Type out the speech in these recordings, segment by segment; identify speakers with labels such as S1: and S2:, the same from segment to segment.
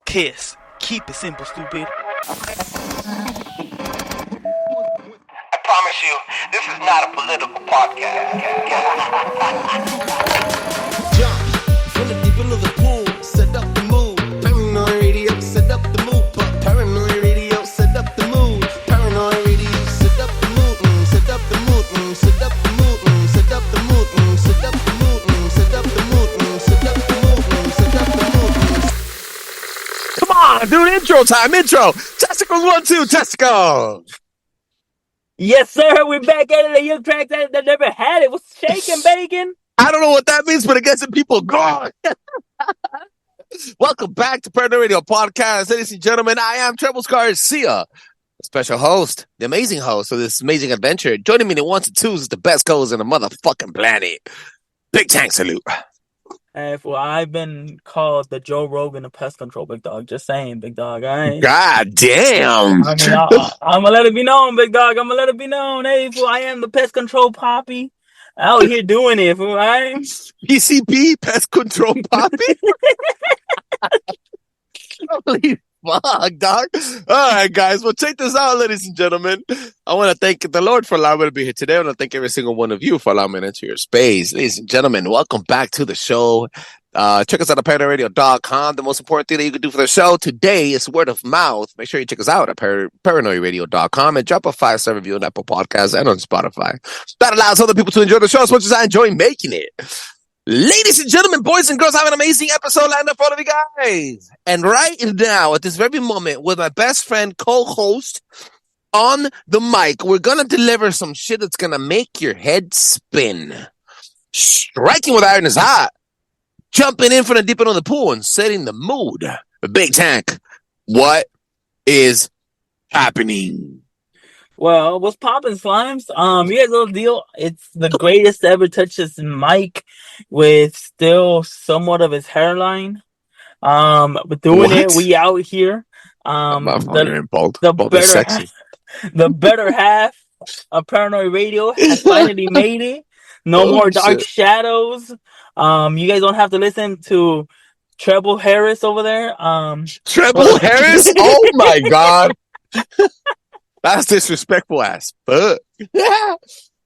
S1: Kiss. Keep it simple, stupid.
S2: I promise you, this is not a political podcast.
S3: Jump from the deep end of the pool, set up the mood. Paranoid radio, set up the mood. Paranoid radio, set up the mood. Paranoid radio, set up the mood. Set up the mood. Set up the mood. Set up the mood. Set up the mood. Set up the mood. Set up the mood. Set up the mood.
S4: Come on, dude, intro time, intro. Testicles 1, 2, testicle.
S5: Yes, sir. We're back at it. A young track that never had it. What's shaking, bacon?
S4: I don't know what that means, but it gets the people going. Welcome back to Paranoid Radio Podcast. Ladies and gentlemen, I am Trebles Garcia, the special host, the amazing host of this amazing adventure. Joining me in the ones and twos is the best goes in the motherfucking planet. Big tank salute.
S5: Well, I've been called the Joe Rogan of pest control, big dog. Just saying, big dog.
S4: God damn.
S5: I'm gonna let it be known, big dog. I'm gonna let it be known. Hey, fool, I am the pest control poppy. Out here doing it, fool.
S4: PCP, pest control poppy. Holy fuck, dog. All right, guys. Well, check this out, ladies and gentlemen. I want to thank the Lord for allowing me to be here today. I want to thank every single one of you for allowing me to enter your space. Ladies and gentlemen, welcome back to the show. Check us out at paranoidradio.com. The most important thing that you can do for the show today is word of mouth. Make sure you check us out at paranoidradio.com and drop a 5-star review on Apple Podcasts and on Spotify. That allows other people to enjoy the show as much as I enjoy making it. Ladies and gentlemen, boys and girls, I have an amazing episode lined up for all of you guys. And right now, at this very moment, with my best friend, co-host on the mic, we're going to deliver some shit that's going to make your head spin. Striking with iron is hot. Jumping in from the deep end of the pool and setting the mood. A big tank. What is happening?
S5: Well, what's poppin', slimes? You guys know the deal. It's the greatest to ever touch this mic with still somewhat of his hairline. But doing it, we out here. The better half of Paranoid Radio has finally made it. No more dark shadows. You guys don't have to listen to Treble Harris over there.
S4: Treble Harris? Oh my god. That's disrespectful ass fuck.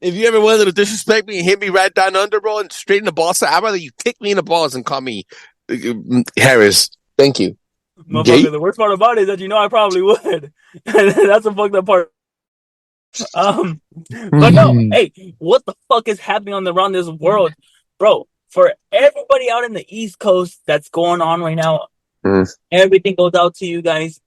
S4: If you ever wanted to disrespect me and hit me right down under, bro, and straight in the balls, I'd rather you kick me in the balls and call me Harris. Thank you.
S5: The worst part about it is that you know I probably would. That's the fucked up part. But no, hey, what the fuck is happening around this world, bro? For everybody out in the East Coast that's going on right now, everything goes out to you guys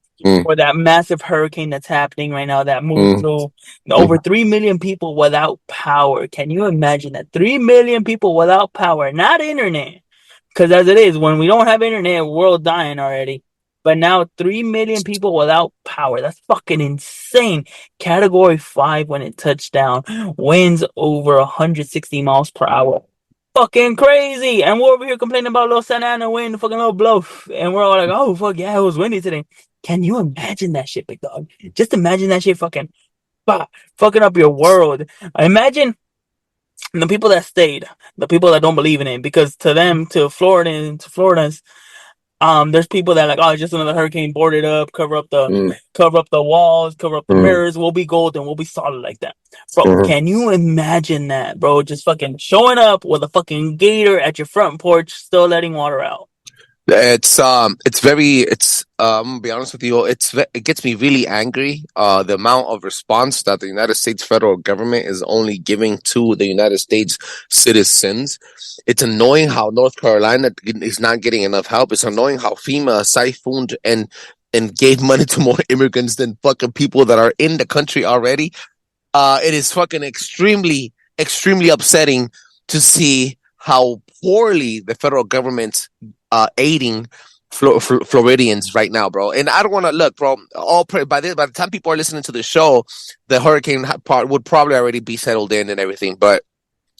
S5: for that massive hurricane that's happening right now that moved through over 3 million people without power. Can you imagine that? 3 million people without power, not internet. Because as it is, when we don't have internet, world dying already. But now 3 million people without power. That's fucking insane. Category 5 when it touched down. Winds over 160 miles per hour. Fucking crazy. And we're over here complaining about a little Santa Ana wind, fucking little blow. And we're all like, oh, fuck yeah, it was windy today. Can you imagine that shit, big dog? Just imagine that shit fucking up your world. Imagine the people that stayed, the people that don't believe in it, because to them, to Floridas, there's people that are like, oh, it's just another hurricane, board it up, cover up the walls, cover up the mirrors, we'll be golden, we'll be solid like that. Bro, can you imagine that, bro? Just fucking showing up with a fucking gator at your front porch, still letting water out.
S4: I'm gonna be honest with you, it gets me really angry, the amount of response that the United States federal government is only giving to the United States citizens. It's annoying how North Carolina is not getting enough help. It's annoying how FEMA siphoned and gave money to more immigrants than fucking people that are in the country already. It is fucking extremely, extremely upsetting to see how poorly the federal government's aiding Floridians right now, bro. And I don't want to look, bro. By the time people are listening to the show, the hurricane part would probably already be settled in and everything. But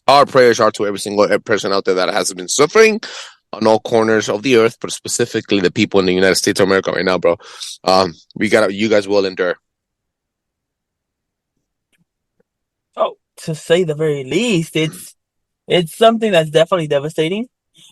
S4: our prayers are to every single person out there that has been suffering on all corners of the earth, but specifically the people in the United States of America right now, bro. You guys will endure.
S5: Oh, to say the very least, it's something that's definitely devastating.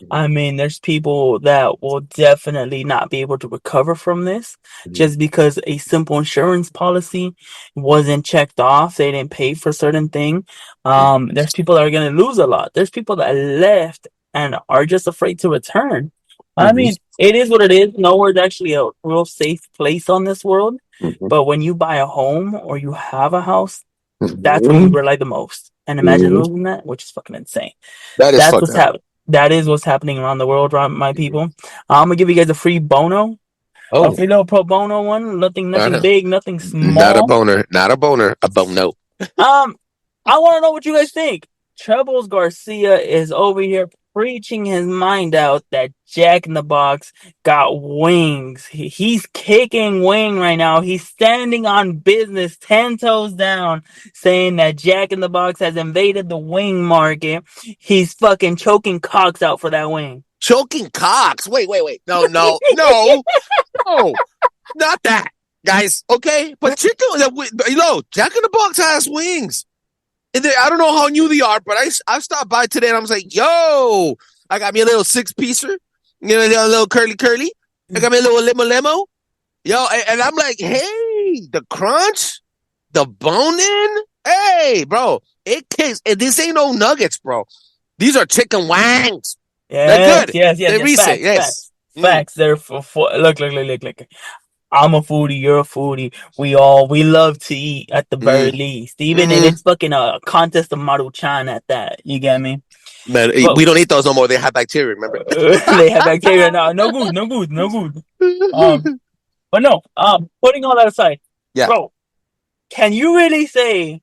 S5: I mean, there's people that will definitely not be able to recover from this just because a simple insurance policy wasn't checked off. They didn't pay for certain thing. There's people that are going to lose a lot. There's people that left and are just afraid to return. I mean, it is what it is. Nowhere's actually a real safe place on this world. But when you buy a home or you have a house, that's when you rely the most. And imagine losing that, which is fucking insane.
S4: That is
S5: That's
S4: fucking
S5: what's happening. That is what's happening around the world, right, my people. I'm gonna give you guys a free bono, a free little pro bono one. Nothing big, nothing small.
S4: Not a boner, a bono.
S5: I want to know what you guys think. Trebles Garcia is over here preaching his mind out that Jack in the Box got wings. He's kicking wing right now. He's standing on business, 10 toes down, saying that Jack in the Box has invaded the wing market. He's fucking choking cocks out for that wing.
S4: Choking cocks? Wait. No, not that. Guys, okay? But Jack in the Box has wings. I don't know how new they are, but I stopped by today and I was like, yo, I got me a little 6-piecer, a little curly. I got me a little limo. Yo, and I'm like, hey, the crunch, the bone-in, hey, bro, it kicks. This ain't no nuggets, bro. These are chicken wangs. They're good.
S5: Yes.
S4: They're recent,
S5: Facts. They're for look. I'm a foodie, you're a foodie. We love to eat at the very least. Even if it's fucking a contest of Maruchan at that. You get me?
S4: Man, we don't eat those no more. They have bacteria, remember?
S5: They have bacteria now. No good. But no, putting all that aside.
S4: Yeah.
S5: Bro, can you really say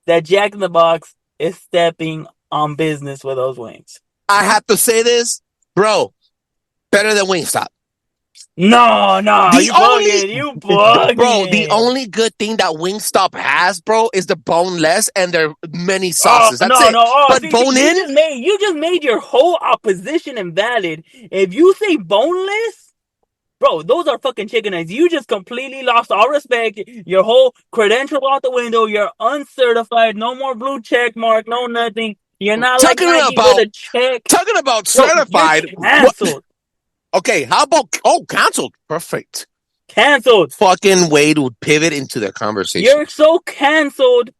S5: that Jack in the Box is stepping on business with those wings?
S4: I have to say this, bro. Better than Wingstop.
S5: No, you bugging.
S4: Bro, the only good thing that Wingstop has, bro, is the boneless and their many sauces. That's it. But bone-in?
S5: You just made your whole opposition invalid. If you say boneless, bro, those are fucking chicken eggs. You just completely lost all respect. Your whole credential out the window. You're uncertified. No more blue check mark. No nothing. You're not
S4: talking
S5: like Nike with a check.
S4: Talking about certified.
S5: You're canceled.
S4: Okay, how about canceled? Perfect.
S5: Canceled.
S4: Fucking way to pivot into the conversation.
S5: You're so canceled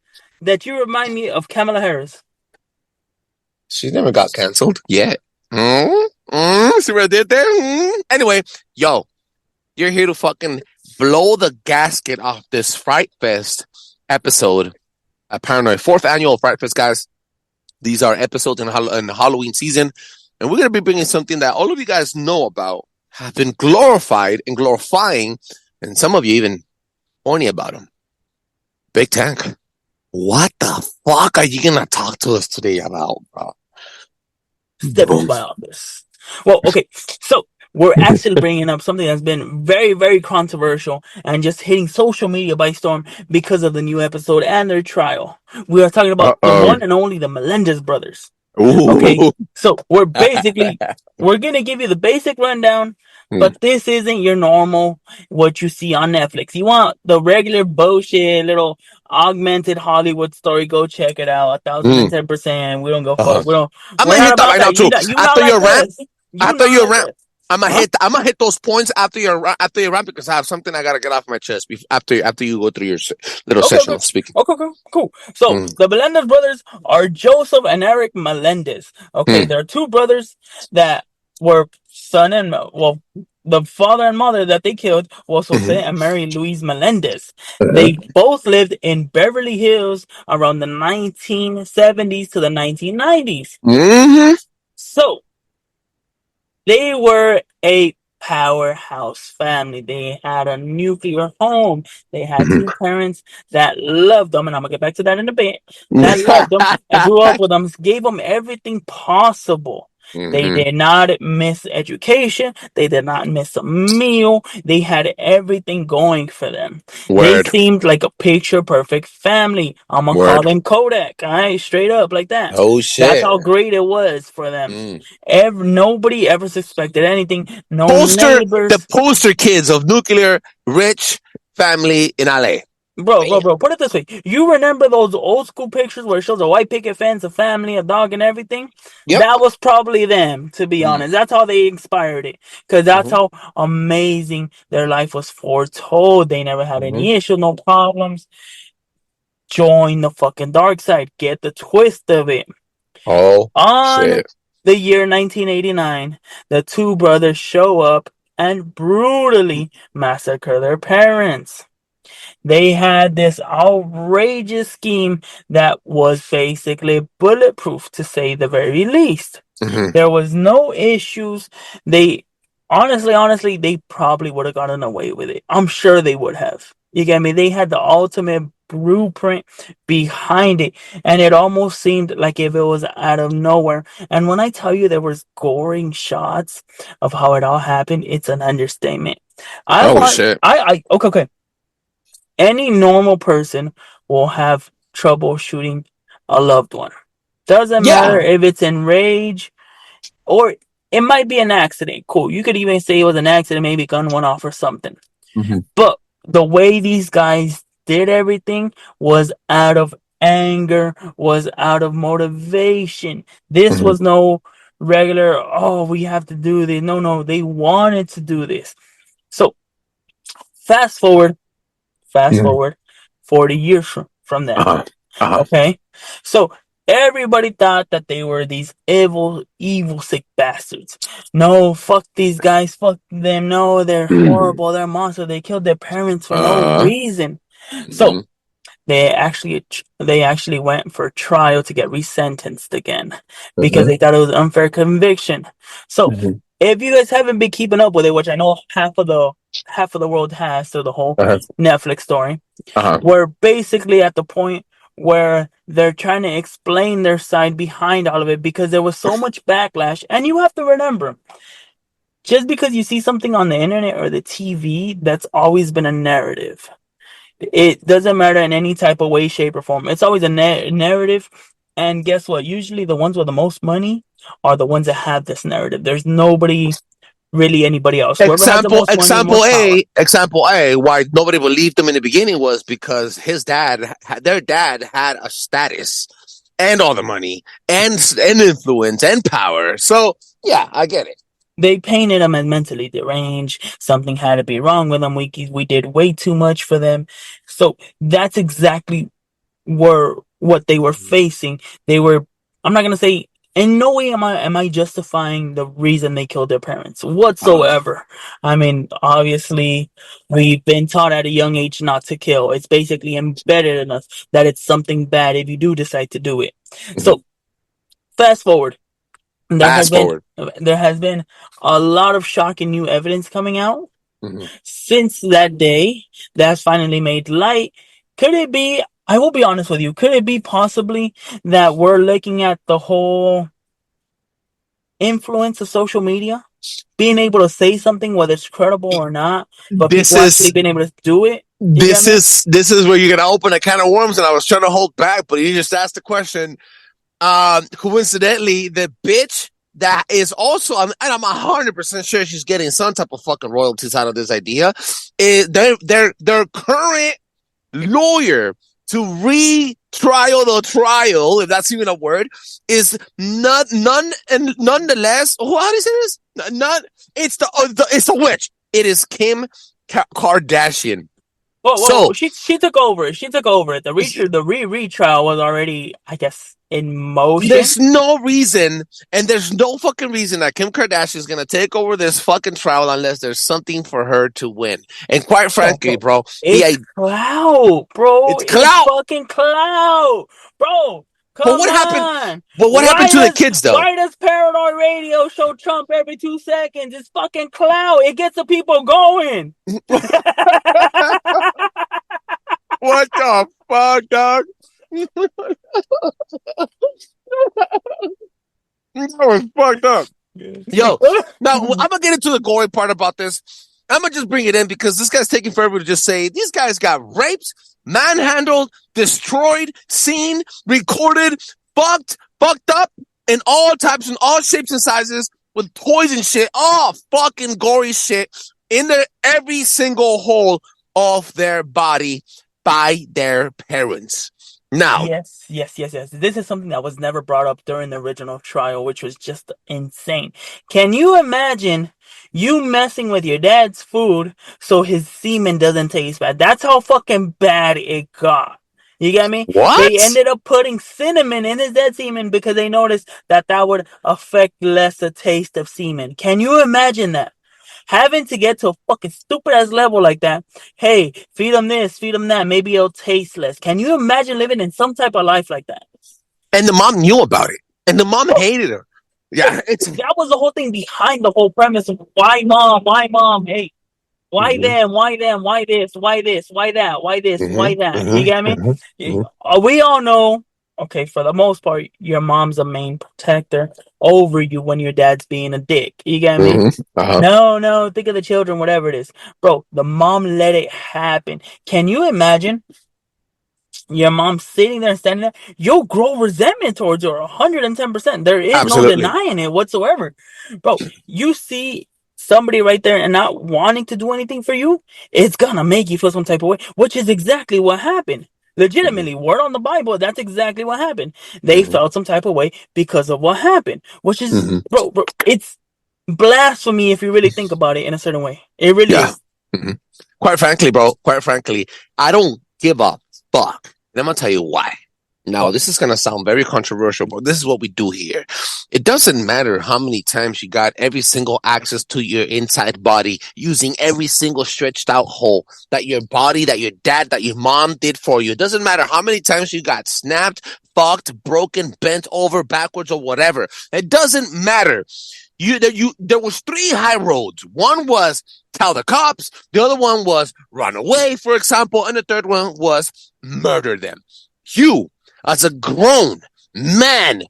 S5: that you remind me of Kamala Harris.
S4: She never got canceled yet. See what I did there? Anyway, yo, you're here to fucking blow the gasket off this Fright Fest episode at Paranoid. 4th annual Fright Fest, guys. These are episodes in the Halloween season. And we're going to be bringing something that all of you guys know about, have been glorified and glorifying, and some of you even horny about them. Big Tank, what the fuck are you going to talk to us today about, bro?
S5: Step on by all this. Well, okay, so we're actually bringing up something that's been very, very controversial and just hitting social media by storm because of the new episode and their trial. We are talking about the one and only the Melendez brothers.
S4: Ooh.
S5: Okay, so we're gonna give you the basic rundown, but this isn't your normal what you see on Netflix. You want the regular bullshit little augmented Hollywood story? Go check it out. 1,010%. We don't go fuck. We don't.
S4: I'm gonna hit that right now too. After your rant, I'm gonna hit those points after your rant because I have something I gotta get off my chest after you go through your little session of speaking.
S5: Okay, cool. So the Melendez brothers are Joseph and Eric Melendez. Okay, there are two brothers that were the father and mother that they killed was Jose and Mary Louise Melendez. They both lived in Beverly Hills around the 1970s to the 1990s. So they were a powerhouse family. They had a nuclear home. They had two parents that loved them, and I'm gonna get back to that in a bit. That loved them and grew up with them, gave them everything possible. They did not miss education. They did not miss a meal. They had everything going for them. They seemed like a picture-perfect family. I'm going to call them Kodak, all right? Straight up like that.
S4: Oh, shit.
S5: That's how great it was for them. Nobody ever suspected anything. Neighbors.
S4: The poster kids of nuclear rich family in LA.
S5: Bro, put it this way. You remember those old school pictures where it shows a white picket fence, a family, a dog, and everything?
S4: Yep.
S5: That was probably them, to be honest. That's how they inspired it. Because that's
S4: Mm-hmm.
S5: how amazing their life was foretold. They never had
S4: Mm-hmm.
S5: any issue, no problems. Join the fucking dark side. Get the twist of it.
S4: Oh
S5: On
S4: shit.
S5: the year 1989, the two brothers show up and brutally massacre their parents. They had this outrageous scheme that was basically bulletproof, to say the very least.
S4: Mm-hmm.
S5: There was no issues. They honestly, they probably would have gotten away with it. I'm sure they would have. You get me? They had the ultimate blueprint behind it, and it almost seemed like if it was out of nowhere. And when I tell you there was goring shots of how it all happened, it's an understatement. I
S4: Oh
S5: want,
S4: shit.
S5: okay. Any normal person will have trouble shooting a loved one. Doesn't matter
S4: Yeah.
S5: if it's in rage or it might be an accident. Cool. You could even say it was an accident, maybe a gun went off or something.
S4: Mm-hmm.
S5: But the way these guys did everything was out of anger, was out of motivation. This
S4: Mm-hmm.
S5: was no regular, oh, we have to do this. No, they wanted to do this. So fast forward Fast
S4: Mm-hmm.
S5: forward 40 years from then.
S4: Uh-huh. Uh-huh.
S5: Okay? So everybody thought that they were these evil, sick bastards. No, fuck these guys. Fuck them. No, they're horrible. They're monsters. They killed their parents for no
S4: Uh,
S5: reason. So
S4: mm-hmm.
S5: they actually went for trial to get resentenced again because
S4: Uh-huh.
S5: they thought it was unfair conviction. So
S4: Mm-hmm.
S5: if you guys haven't been keeping up with it, which I know half of the world has, through the whole
S4: Uh-huh.
S5: Netflix story,
S4: Uh-huh.
S5: we're basically at the point where they're trying to explain their side behind all of it because there was so much backlash. And you have to remember, just because you see something on the internet or the TV, that's always been a narrative. It doesn't matter in any type of way, shape, or form. It's always a narrative. And guess what? Usually the ones with the most money are the ones that have this narrative. There's nobody, really anybody else. Whoever has the
S4: Example,
S5: most money, most power.
S4: example A, why nobody believed him in the beginning was because their dad had a status and all the money and influence and power. So yeah, I get it.
S5: They painted him as mentally deranged. Something had to be wrong with him. We did way too much for them. So that's exactly what they were facing. They were. I'm not gonna say. In no way am I justifying the reason they killed their parents whatsoever. I mean, obviously, we've been taught at a young age not to kill. It's basically embedded in us that it's something bad if you do decide to do it.
S4: Mhm.
S5: So fast forward. There has
S4: Fast
S5: been
S4: forward.
S5: there has been a lot of shocking new evidence coming out
S4: Mhm.
S5: since that day that's finally made light. Could it be, I will be honest with you, could it be possibly that we're looking at the whole influence of social media? Being able to say something, whether it's credible or not, but
S4: This
S5: people actually
S4: is
S5: being able to do it. You get
S4: this
S5: me?
S4: is this is where you're gonna open a can of worms, and I was trying to hold back, but you just asked the question. Coincidentally, the bitch that is also, and I'm 100% sure she's getting some type of fucking royalties out of this idea, is their current lawyer to retrial the trial, if that's even a word, is nonetheless. How do you say this? It's a witch. It is Kim Kardashian.
S5: Whoa.
S4: So
S5: She took over it. She took over it. The retrial was already, I guess, in motion.
S4: there's no reason, and there's no fucking reason that Kim Kardashian is gonna take over this fucking trial unless there's something for her to win. And quite frankly, bro,
S5: It's clout, bro.
S4: it's
S5: It's
S4: clout.
S5: fucking clout, bro.
S4: But
S5: Come
S4: what happened?
S5: on.
S4: But what happened to the kids, though?
S5: Why does Paranoid Radio show Trump every 2 seconds? It's fucking clout. It gets the people going.
S4: What the fuck, dog? That was fucked up. Yo, now I'm gonna get into the gory part about this. I'm gonna just bring it in because this guy's taking forever to just say these guys got raped, manhandled, destroyed, seen, recorded, fucked up in all types and all shapes and sizes with poison shit, all fucking gory shit in their every single hole of their body. by their parents. Now,
S5: yes. This is something that was never brought up during the original trial, which was just insane. Can you imagine you messing with your dad's food so his semen doesn't taste bad? That's how fucking bad it got. You get me? They
S4: what?
S5: ended up putting cinnamon in his dead semen because they noticed that would affect less the taste of semen. Can you imagine that? Having to get to a fucking stupid ass level like that. Hey, feed them this, feed them that. Maybe it'll taste less. Can you imagine living in some type of life like that?
S4: And the mom knew about it, and the mom
S5: Bro,
S4: hated her. Yeah, it's.
S5: that was the whole thing behind the whole premise of why mom, why mom, hey, why
S4: Mhm,
S5: them, why them, why this, why this, why that, why this, why
S4: mhm,
S5: that. You
S4: mhm,
S5: get me?
S4: mhm, mhm,
S5: We all know, okay, for the most part, your mom's a main protector over you when your dad's being a dick. You get me?
S4: mhm, uh-huh.
S5: No, think of the children, whatever it is. Bro, the mom let it happen. Can you imagine your mom sitting there and standing there? You'll grow resentment towards her 110%. There is no
S4: Absolutely.
S5: denying it whatsoever. Bro, you see somebody right there and not wanting to do anything for you, it's gonna make you feel some type of way, which is exactly what happened.
S4: Mhm,
S5: Legitimately, word on the Bible, that's exactly what happened. They
S4: mhm,
S5: felt some type of way because of what happened, which is,
S4: mhm.
S5: bro, it's blasphemy if you really think about it in a certain way. It really
S4: Yeah.
S5: is.
S4: Mhm. Quite frankly, bro, quite frankly, I don't give a fuck. And I'm going to tell you why. Now,
S5: Oh,
S4: this is going to sound very controversial, but this is what we do here. It doesn't matter how many times you got every single access to your inside body using every single stretched out hole that your body, that your dad, that your mom did for you. It doesn't matter how many times you got snapped, fucked, broken, bent over, backwards, or whatever. It doesn't matter. There was three high roads. One was tell the cops, the other one was run away, for example, and the third one was murder them. You, as a man,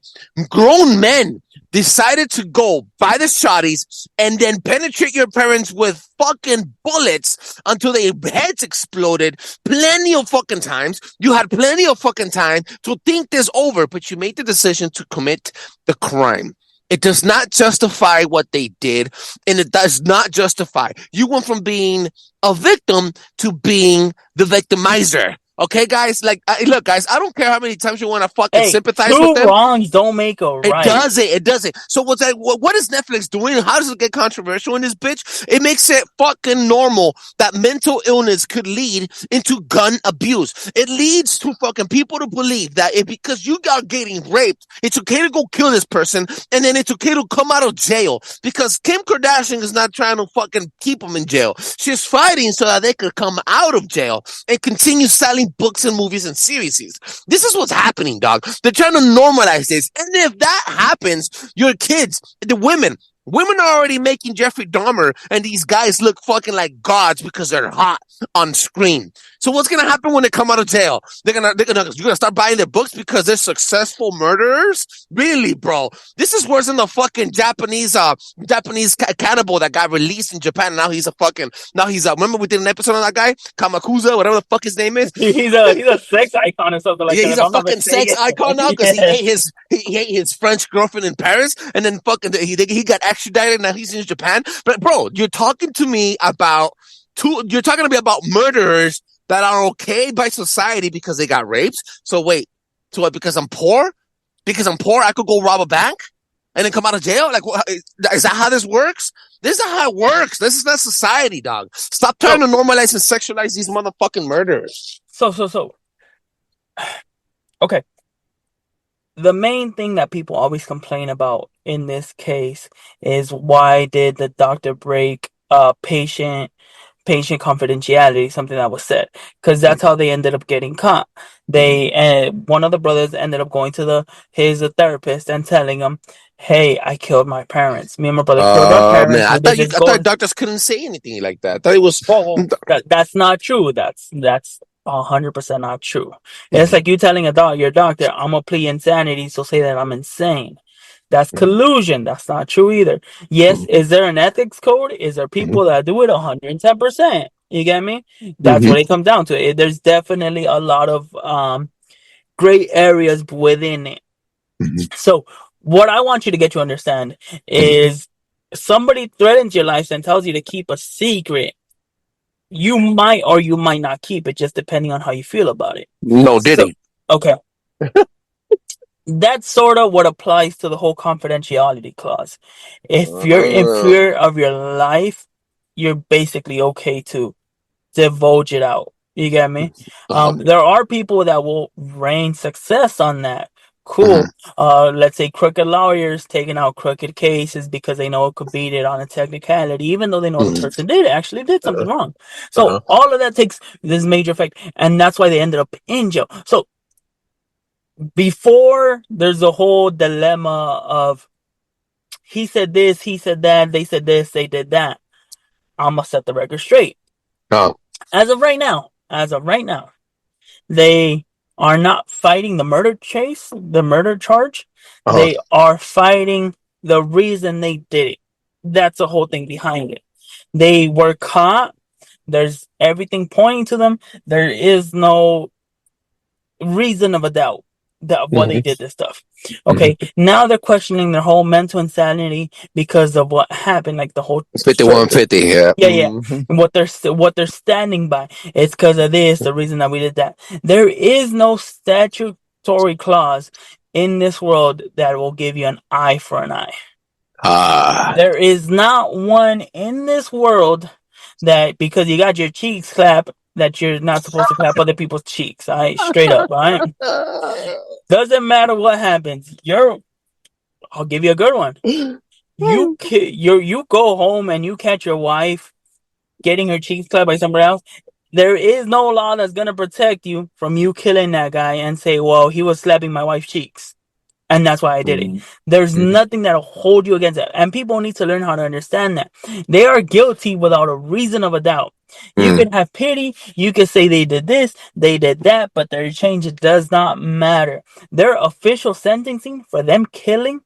S4: grown men, decided to go buy the shotties and then penetrate your parents with fucking bullets until their heads exploded plenty of fucking times. You had plenty of fucking time to think this over, but you made the decision to commit the crime. It does not justify what they did, and it does not justify. You went from being a victim to being the victimizer. Okay, guys? Like, look, guys, I don't care how many times you want to fucking
S5: hey,
S4: sympathize with
S5: two
S4: them.
S5: wrongs don't make a
S4: It
S5: right.
S4: doesn't. It doesn't. So what's that? What is Netflix doing? How does it get controversial in this bitch? It makes it fucking normal that mental illness could lead into gun abuse. It leads to fucking people to believe that because you are getting raped, it's okay to go kill this person, and then it's okay to come out of jail because Kim Kardashian is not trying to fucking keep them in jail. She's fighting so that they could come out of jail and continue selling books and movies and series. This is what's happening, dog. They're trying to normalize this. And if that happens, your kids, the women are already making Jeffrey Dahmer and these guys look fucking like gods because they're hot on screen. So what's gonna happen when they come out of jail? You're gonna start buying their books because they're successful murderers? Really, bro? This is worse than the fucking Japanese cannibal that got released in Japan. And now he's remember we did an episode on that guy Kamakuza, whatever the fuck his name is.
S5: He's a sex icon or something like
S4: Yeah,
S5: that,
S4: he's
S5: if
S4: a
S5: I'm not
S4: fucking sex
S5: mistaken.
S4: icon now because
S5: Yeah.
S4: he ate his French girlfriend in Paris, and then fucking he got extradited. Now he's in Japan. But bro, you're talking to me about murderers that are okay by society because they got raped. So wait, so what? Because I'm poor? Because I'm poor, I could go rob a bank and then come out of jail? Like, what, is that how this works? This is how it works. This is not society, dog. Stop trying to normalize and sexualize these motherfucking murderers.
S5: So, okay. The main thing that people always complain about in this case is why did the doctor break patient confidentiality, something that was said, because that's how they ended up getting caught. They one of the brothers ended up going to his therapist and telling him, "Hey, I killed my parents. Me and my brother killed our
S4: Man,
S5: parents. We did this
S4: I thought
S5: gold."
S4: doctors couldn't say anything like that. I thought it was.
S5: Whoa. That's not true. That's 100% not true. It's
S4: Mhm,
S5: like you telling your doctor, I'm gonna plead insanity, so say that I'm insane. That's
S4: mhm,
S5: collusion. That's not true either. Yes,
S4: mhm,
S5: is there an ethics code? Is there
S4: mhm,
S5: people that do it 110%? You get me? That's
S4: mhm,
S5: what it comes down to. There's definitely a lot of gray areas within it.
S4: mhm,
S5: So what I want you to get to understand
S4: mhm,
S5: is somebody threatens your life and tells you to keep a secret. you might or you might not keep it, just depending on how you feel about it.
S4: No, did
S5: So,
S4: he?
S5: okay. That's sort of what applies to the whole confidentiality clause. If you're in fear of your life, you're basically okay to divulge it out. You get me? There are people that will rain success on that. Cool. Let's say crooked lawyers taking out crooked cases because they know it could beat it on a technicality, even though they know the person actually did something wrong. So all of that takes this major effect, and that's why they ended up in jail. So before there's a whole dilemma of he said this, he said that, they said this, they did that. I'm gonna set the record straight. As of right now, they are not fighting the murder charge. They are fighting the reason they did it. That's the whole thing behind it. They were caught. There's everything pointing to them. There is no reason of a doubt that why they did this stuff. Okay, now they're questioning their whole mental insanity because of what happened, like the whole
S4: 5150. Yeah.
S5: yeah. And what they're standing by. It's because of this, the reason that we did that. There is no statutory clause in this world that will give you an eye for an eye. There is not one in this world that because you got your cheeks clapped that you're not supposed to clap other people's cheeks. All right, straight up. All right. Doesn't matter what happens. I'll give you a good one. You go home and you catch your wife getting her cheeks clapped by somebody else. There is no law that's gonna protect you from you killing that guy and say, "Well, he was slapping my wife's cheeks, and that's why I did it." There's nothing that'll hold you against that, and people need to learn how to understand that they are guilty without a reason of a doubt. You can have pity, you can say they did this, they did that, but their change does not matter. Their official sentencing for them killing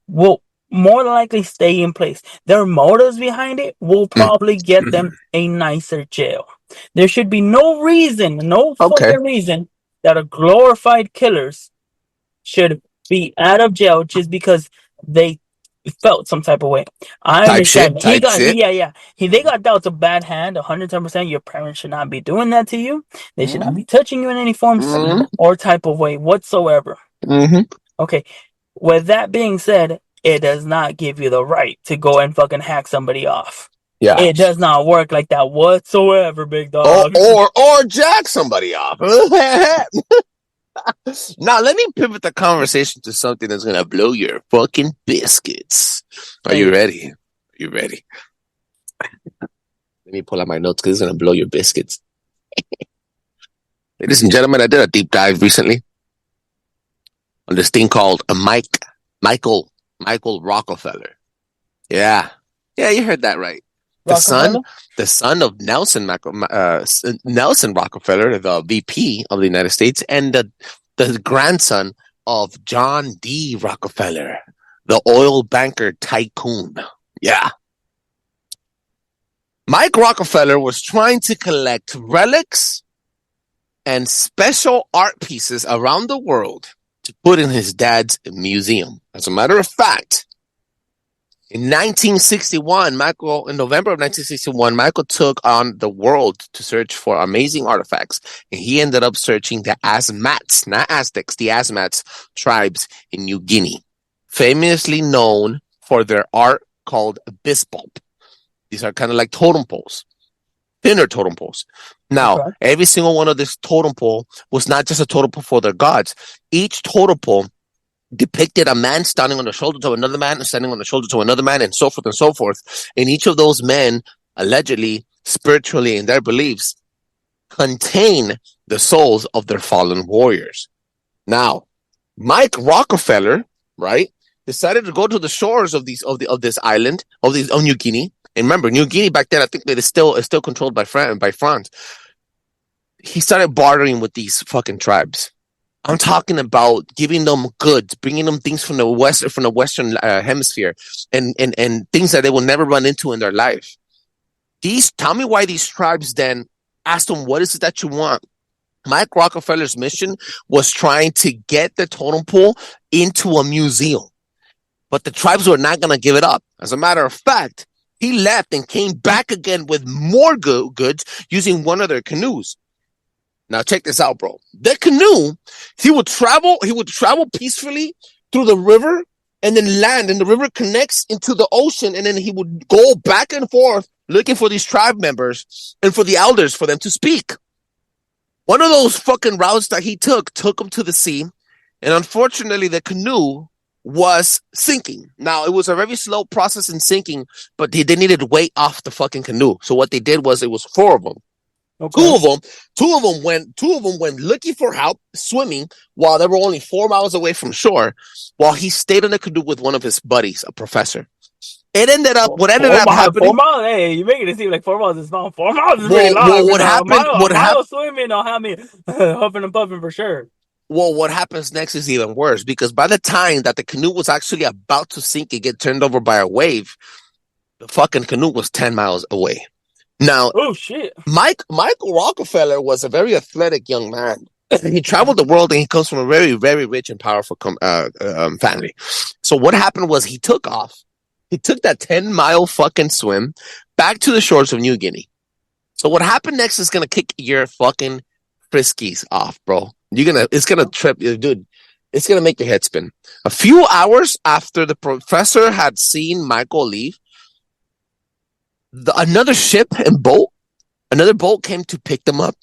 S5: will more than likely stay in place. Their motives behind it will probably get them a nicer jail. There should be no reason, fucking reason that a glorified killers should be out of jail just because they felt some type of way. I understand. They got dealt a bad hand, 110%. Your parents should not be doing that to you. They should not be touching you in any form or type of way whatsoever. Okay. With that being said, it does not give you the right to go and fucking hack somebody off. Yeah. It does not work like that whatsoever, big dog.
S4: Or jack somebody off. Now, let me pivot the conversation to something that's going to blow your fucking biscuits. Are you ready? Let me pull out my notes because it's going to blow your biscuits. Ladies and gentlemen, I did a deep dive recently on this thing called Michael Rockefeller. Yeah, you heard that right. The son of Nelson Rockefeller, the VP of the United States, and the grandson of John D. Rockefeller, the oil banker tycoon. Yeah. Mike Rockefeller was trying to collect relics and special art pieces around the world to put in his dad's museum. As a matter of fact, in November of 1961, Michael took on the world to search for amazing artifacts, and he ended up searching the Asmats, not Aztecs, the Asmats tribes in New Guinea, famously known for their art called bispulp. These are kind of like totem poles, thinner totem poles. Now, every single one of this totem pole was not just a totem pole for their gods. Each totem pole depicted a man standing on the shoulder to another man and standing on the shoulder to another man, and so forth and so forth. And each of those men, allegedly, spiritually, in their beliefs, contain the souls of their fallen warriors. Now, Mike Rockefeller, right, decided to go to the shores of this island of New Guinea. And remember, New Guinea back then, I think that is still controlled by France. He started bartering with these fucking tribes. I'm talking about giving them goods, bringing them things from the Western hemisphere, and things that they will never run into in their life. Tell me why these tribes then asked him, "What is it that you want?" Mike Rockefeller's mission was trying to get the totem pole into a museum, but the tribes were not going to give it up. As a matter of fact, He left and came back again with more goods using one of their canoes. Now check this out, bro. The canoe, he would travel peacefully through the river and then land, and the river connects into the ocean, and then he would go back and forth looking for these tribe members and for the elders for them to speak. One of those fucking routes that he took him to the sea, and unfortunately the canoe was sinking. Now, it was a very slow process in sinking, but they needed weight off the fucking canoe. So what they did was, it was 4 of them. Okay. Two of them went looking for help swimming while they were only 4 miles away from shore, while he stayed on the canoe with one of his buddies, a professor. It ended up, what ended up happening...
S5: 4 miles? Hey, you making it seem like 4 miles is small. 4 miles is really long.
S4: Well, what happened...
S5: A mile swimming will have me huffing and puffing for sure.
S4: Well, what happens next is even worse, because by the time that the canoe was actually about to sink and get turned over by a wave, the fucking canoe was 10 miles away. Now,
S5: oh shit!
S4: Michael Rockefeller was a very athletic young man. He traveled the world, and he comes from a very, very rich and powerful family. So what happened was, he took off. He took that 10-mile fucking swim back to the shores of New Guinea. So what happened next is gonna kick your fucking friskies off, bro. It's gonna trip you, dude. It's gonna make your head spin. A few hours after the professor had seen Michael leave, another boat came to pick them up.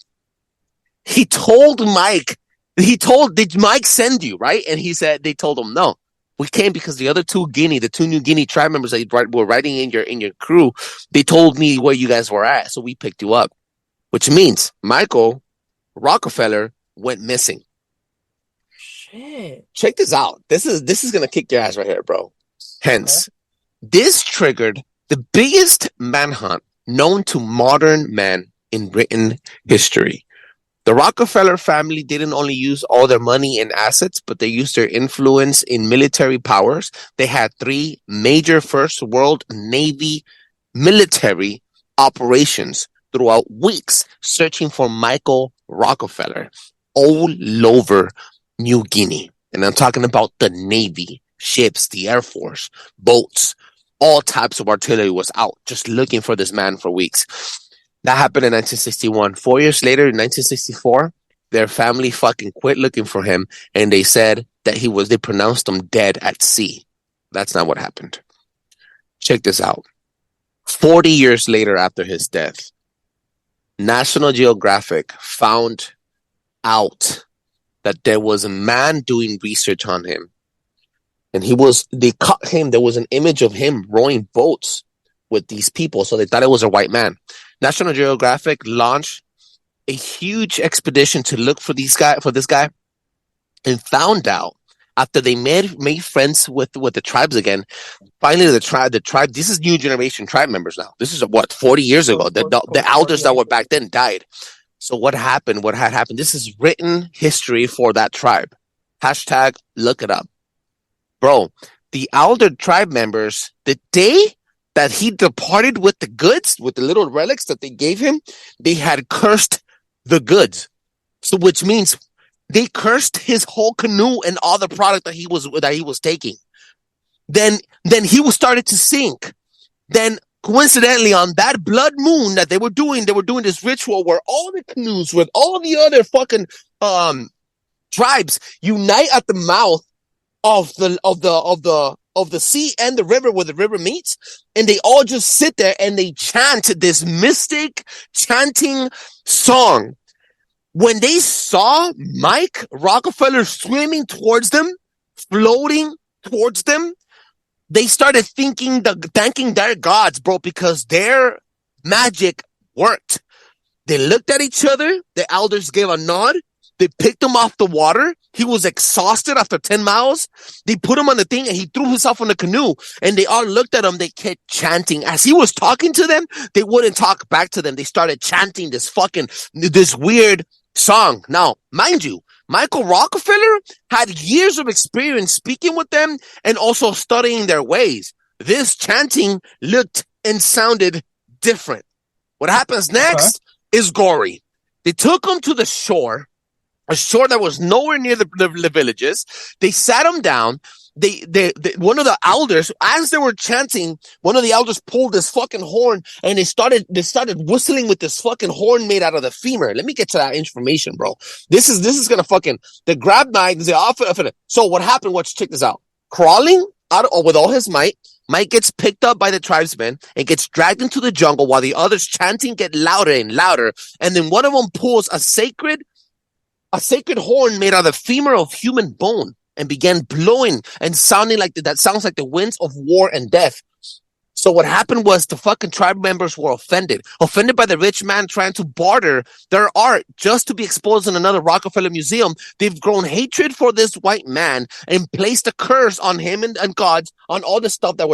S4: He told Mike, did Mike send you, right? And they told him, no, we came because the two New Guinea tribe members that were riding in your crew, they told me where you guys were at, so we picked you up. Which means Michael Rockefeller went missing.
S5: Shit.
S4: Check this out. This is gonna kick your ass right here, bro. Hence, this triggered the biggest manhunt known to modern man in written history. The Rockefeller family didn't only use all their money and assets, but they used their influence in military powers. They had 3 major First World Navy military operations throughout weeks, searching for Michael Rockefeller all over New Guinea. And I'm talking about the Navy, ships, the Air Force, boats, all types of artillery was out just looking for this man for weeks. That happened in 1961. 4 years later, in 1964, their family fucking quit looking for him, and they said that they pronounced him dead at sea. That's not what happened. Check this out. 40 years later after his death, National Geographic found out that there was a man doing research on him. And they caught him. There was an image of him rowing boats with these people. So they thought it was a white man. National Geographic launched a huge expedition to look for this guy, and found out after they made friends with the tribes again. Finally, the tribe, this is new generation tribe members now. This is 40 years ago. The elders that were back then died. So what had happened, this is written history for that tribe. Hashtag look it up. Bro, the elder tribe members, the day that he departed with the goods, with the little relics that they gave him, they had cursed the goods. So which means they cursed his whole canoe and all the product that he was taking. Then he was started to sink. Then coincidentally, on that blood moon that they were doing this ritual where all the canoes with all the other fucking tribes unite at the mouth of the sea and the river where the river meets, and they all just sit there and they chant this mystic chanting song. When they saw Mike Rockefeller swimming towards them, floating towards them, they started thanking their gods, bro, because their magic worked. They looked at each other. The elders gave a nod. They picked him off the water. He was exhausted after 10 miles. They put him on the thing and he threw himself on the canoe, and they all looked at him. They kept chanting. As he was talking to them, they wouldn't talk back to them. They started chanting this weird song. Now, mind you, Michael Rockefeller had years of experience speaking with them and also studying their ways. This chanting looked and sounded different. What happens next is gory. They took him to the shore, a shore that was nowhere near the villages. They sat him down. one of the elders, as they were chanting, one of the elders pulled this fucking horn and they started whistling with this fucking horn made out of the femur. Let me get to that information, bro. This is gonna fucking, they grabbed Mike, they say, so what happened was, check this out. Crawling out with all his might, Mike gets picked up by the tribesmen and gets dragged into the jungle while the others chanting get louder and louder. And then one of them pulls a sacred horn made out of the femur of human bone and began blowing and sounding like that sounds like the winds of war and death. So what happened was the fucking tribe members were offended by the rich man trying to barter their art just to be exposed in another Rockefeller museum. They've grown hatred for this white man and placed a curse on him and gods on all the stuff that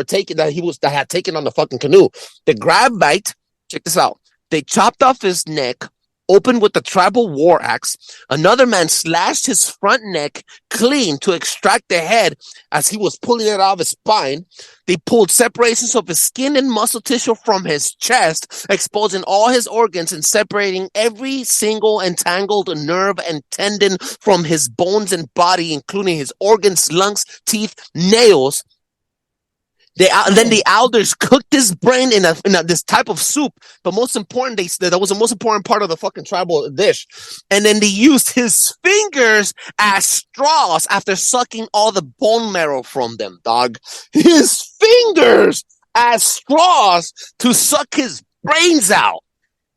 S4: had taken on the fucking canoe. The grab bite, check this out. They chopped off his neck, opened with the tribal war axe. Another man slashed his front neck clean to extract the head as he was pulling it out of his spine. They pulled separations of his skin and muscle tissue from his chest, exposing all his organs and separating every single entangled nerve and tendon from his bones and body, including his organs, lungs, teeth, nails. Then the elders cooked his brain in this type of soup. But most important, that was the most important part of the fucking tribal dish. And then they used his fingers as straws after sucking all the bone marrow from them, dog. His fingers as straws to suck his brains out.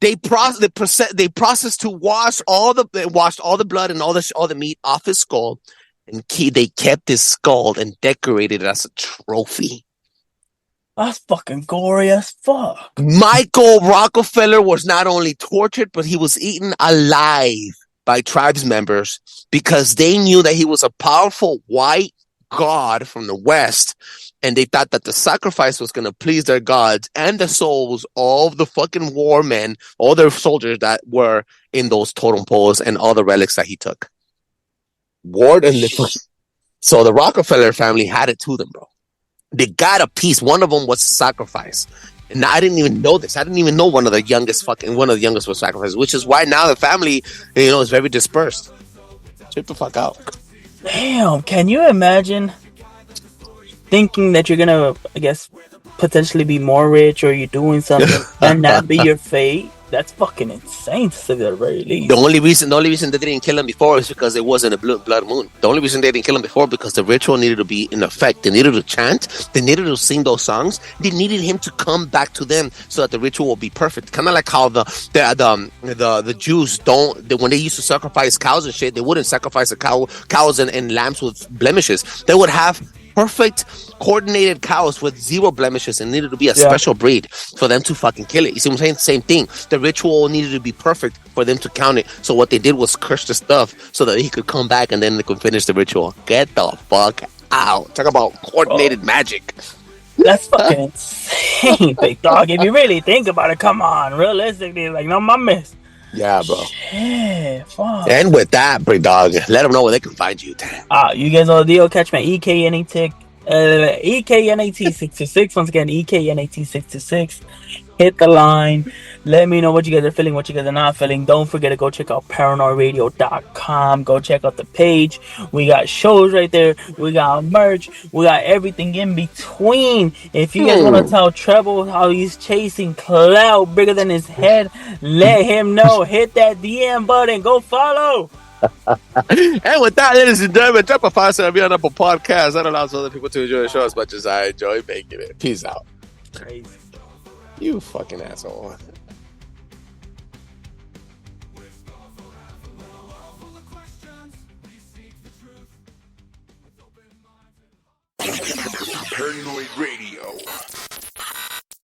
S4: They processed to wash all the blood and all the meat off his skull, and they kept his skull and decorated it as a trophy.
S5: That's fucking gory as fuck.
S4: Michael Rockefeller was not only tortured, but he was eaten alive by tribes members because they knew that he was a powerful white god from the West, and they thought that the sacrifice was going to please their gods and the souls of the fucking war men, all their soldiers that were in those totem poles and all the relics that he took. So the Rockefeller family had it to them, bro. They got a piece. One of them was sacrifice. And I didn't even know this. I didn't even know one of the youngest was sacrificed, which is why now the family, is very dispersed. Check the fuck out.
S5: Damn, can you imagine thinking that you're gonna, I guess, potentially be more rich or you're doing something and that be your fate? That's fucking insane to say the very least.
S4: The only reason they didn't kill him before is because it wasn't a blood moon. The only reason they didn't kill him before because the ritual needed to be in effect. They needed to chant. They needed to sing those songs. They needed him to come back to them so that the ritual will be perfect. Kind of like how the Jews when they used to sacrifice cows and shit, they wouldn't sacrifice cows and lambs with blemishes. They would have perfect coordinated cows with zero blemishes and needed to be a special breed for them to fucking kill it. You see what I'm saying? Same thing. The ritual needed to be perfect for them to count it. So what they did was curse the stuff so that he could come back and then they could finish the ritual. Get the fuck out. Talk about coordinated magic.
S5: That's fucking insane, big dog. If you really think about it, come on. Realistically, like, no mames.
S4: Yeah, bro.
S5: Shit, fuck.
S4: And with that, big dog, let them know where they can find you.
S5: You guys know the deal. Catch me at EKNAT66. Once again, EKNAT66. Hit the line. Let me know what you guys are feeling, what you guys are not feeling. Don't forget to go check out paranoidradio.com. Go check out the page. We got shows right there. We got merch. We got everything in between. If you guys want to tell Trebles how he's chasing clout bigger than his head, let him know. Hit that DM button. Go follow.
S4: And with that, ladies and gentlemen, drop a 5-star review on Apple Podcasts. That allows other people to enjoy the show as much as I enjoy making it. Peace out.
S5: Crazy.
S4: You fucking asshole.